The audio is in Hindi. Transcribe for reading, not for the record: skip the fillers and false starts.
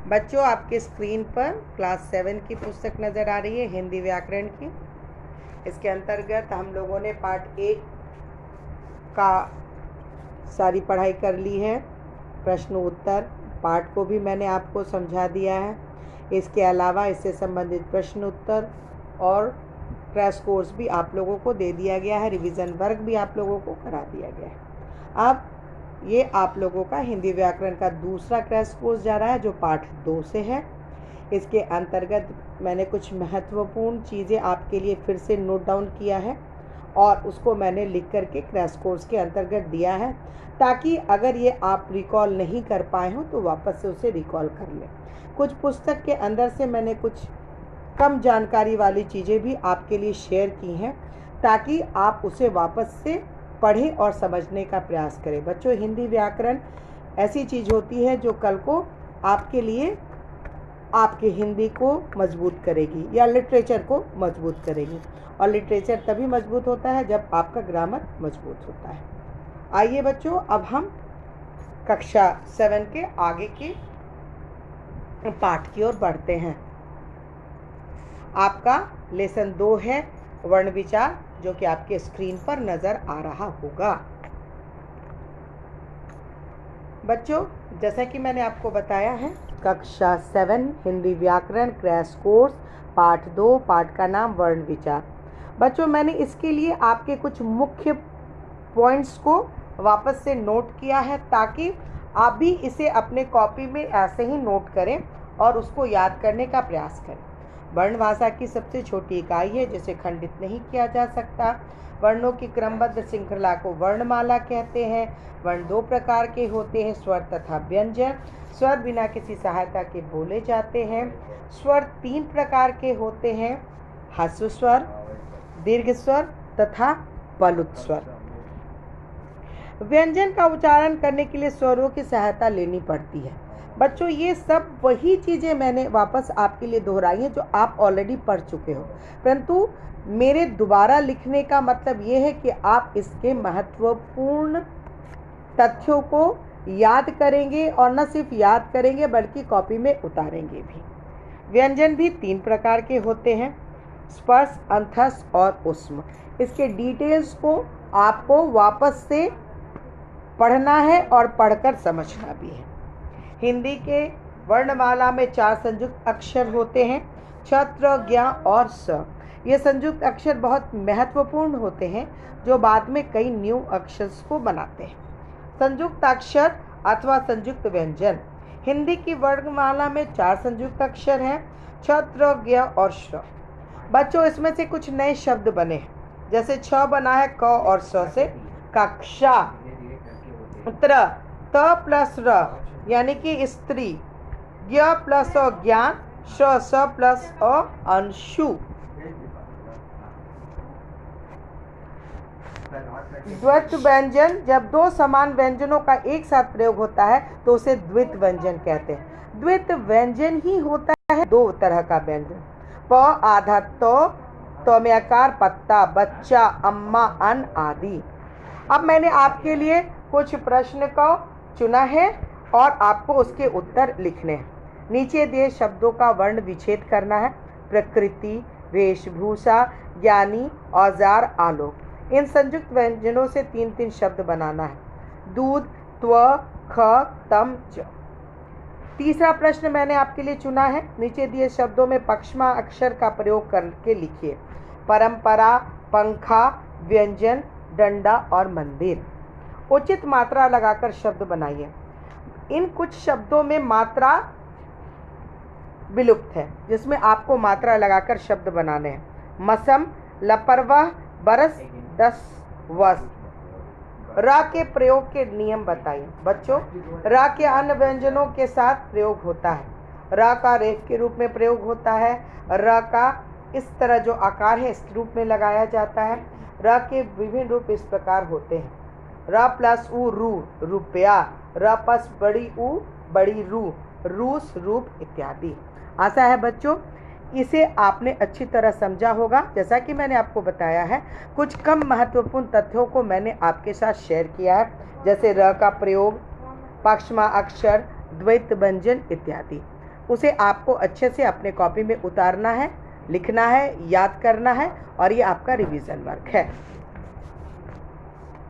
बच्चों, आपके स्क्रीन पर क्लास 7 की पुस्तक नज़र आ रही है, हिंदी व्याकरण की। इसके अंतर्गत हम लोगों ने पार्ट 1 का सारी पढ़ाई कर ली है। प्रश्न उत्तर पाठ को भी मैंने आपको समझा दिया है। इसके अलावा इससे संबंधित प्रश्न उत्तर और क्रैश कोर्स भी आप लोगों को दे दिया गया है। रिवीजन वर्क भी आप लोगों को करा दिया गया है। अब ये आप लोगों का हिंदी व्याकरण का दूसरा क्रैश कोर्स जा रहा है, जो पाठ 2 से है। इसके अंतर्गत मैंने कुछ महत्वपूर्ण चीज़ें आपके लिए फिर से नोट डाउन किया है और उसको मैंने लिख करके क्रैश कोर्स के अंतर्गत दिया है, ताकि अगर ये आप रिकॉल नहीं कर पाए हो तो वापस से उसे रिकॉल कर लें। कुछ पुस्तक के अंदर से मैंने कुछ कम जानकारी वाली चीज़ें भी आपके लिए शेयर की हैं, ताकि आप उसे वापस से पढ़ें और समझने का प्रयास करें। बच्चों, हिंदी व्याकरण ऐसी चीज़ होती है जो कल को आपके लिए आपके हिंदी को मजबूत करेगी या लिटरेचर को मजबूत करेगी, और लिटरेचर तभी मजबूत होता है जब आपका ग्रामर मजबूत होता है। आइए बच्चों, अब हम कक्षा 7 के आगे के पाठ की ओर बढ़ते हैं। आपका लेसन 2 है वर्ण विचार, जो कि आपके स्क्रीन पर नजर आ रहा होगा। बच्चों, जैसा कि मैंने आपको बताया है, कक्षा 7 हिंदी व्याकरण क्रैश कोर्स पाठ 2, पाठ का नाम वर्ण विचार। बच्चों, मैंने इसके लिए आपके कुछ मुख्य पॉइंट्स को वापस से नोट किया है, ताकि आप भी इसे अपने कॉपी में ऐसे ही नोट करें और उसको याद करने का प्रयास करें। वर्ण भाषा की सबसे छोटी इकाई है, जिसे खंडित नहीं किया जा सकता। वर्णों की क्रमबद्ध श्रृंखला को वर्णमाला कहते हैं। वर्ण 2 प्रकार के होते हैं, स्वर तथा व्यंजन। स्वर बिना किसी सहायता के बोले जाते हैं। स्वर 3 प्रकार के होते हैं, ह्रस्व स्वर, दीर्घ स्वर तथा पलुत स्वर। व्यंजन का उच्चारण करने के लिए स्वरों की सहायता लेनी पड़ती है। बच्चों, ये सब वही चीज़ें मैंने वापस आपके लिए दोहराई हैं जो आप ऑलरेडी पढ़ चुके हो, परंतु मेरे दोबारा लिखने का मतलब ये है कि आप इसके महत्वपूर्ण तथ्यों को याद करेंगे, और न सिर्फ याद करेंगे बल्कि कॉपी में उतारेंगे भी। व्यंजन भी 3 प्रकार के होते हैं, स्पर्श, अंतस और ऊष्म। इसके डिटेल्स को आपको वापस से पढ़ना है और पढ़कर समझना भी है। हिंदी के वर्णमाला में 4 संयुक्त अक्षर होते हैं, छ, त्र, ज्ञ और स। ये संयुक्त अक्षर बहुत महत्वपूर्ण होते हैं, जो बाद में कई न्यू अक्षर्स को बनाते हैं। संयुक्त अक्षर अथवा संयुक्त व्यंजन। हिंदी की वर्णमाला में 4 संयुक्त अक्षर हैं, छ, त्र, ज्ञ और श। बच्चों, इसमें से कुछ नए शब्द बने हैं, जैसे छ बना है क और स से, कक्षा। त्र, त प्लस र यानी कि स्त्री। ज्ञ प्लस अ ज्ञान, श, स प्लस अ अंशु। द्वैत व्यंजन, जब 2 समान व्यंजनों का एक साथ प्रयोग होता है तो उसे द्वित व्यंजन कहते हैं। द्वित व्यंजन ही होता है 2 तरह का व्यंजन, प आधा तो में आकार पत्ता, बच्चा, अम्मा, अन्न आदि। अब मैंने आपके लिए कुछ प्रश्न को चुना है और आपको उसके उत्तर लिखने हैं। नीचे दिए शब्दों का वर्ण विच्छेद करना है। प्रकृति, वेशभूषा, ज्ञानी, औजार, आलोक। इन संयुक्त व्यंजनों से 3-3 शब्द बनाना है। दूध, त्व, ख, तम, च। तीसरा प्रश्न मैंने आपके लिए चुना है। नीचे दिए शब्दों में पक्षमा अक्षर का प्रयोग करके लिखिए। परंपरा, पंखा, व्यंजन, डंडा और मंदिर। उचित मात्रा लगाकर शब्द बनाइए। इन कुछ शब्दों में मात्रा विलुप्त है, जिसमें आपको मात्रा लगाकर शब्द बनाने हैं। मसम, लापरवाह, बरस, 10 वर्ष। र के प्रयोग के नियम बताइए। बच्चों, र के अन्य व्यंजनों के साथ प्रयोग होता है। र का रेफ के रूप में प्रयोग होता है। र का इस तरह जो आकार है, इस रूप में लगाया जाता है। र के विभिन्न रूप इस प्रकार होते हैं। र प्लस उ, रू, रुपया। र प्लस बड़ी उ, बड़ी रू, रूस, रूप इत्यादि। आशा है बच्चों इसे आपने अच्छी तरह समझा होगा। जैसा कि मैंने आपको बताया है, कुछ कम महत्वपूर्ण तथ्यों को मैंने आपके साथ शेयर किया है, जैसे र का प्रयोग, पक्षमा अक्षर, द्वैत व्यंजन इत्यादि। उसे आपको अच्छे से अपने कॉपी में उतारना है, लिखना है, याद करना है और ये आपका रिवीजन वर्क है।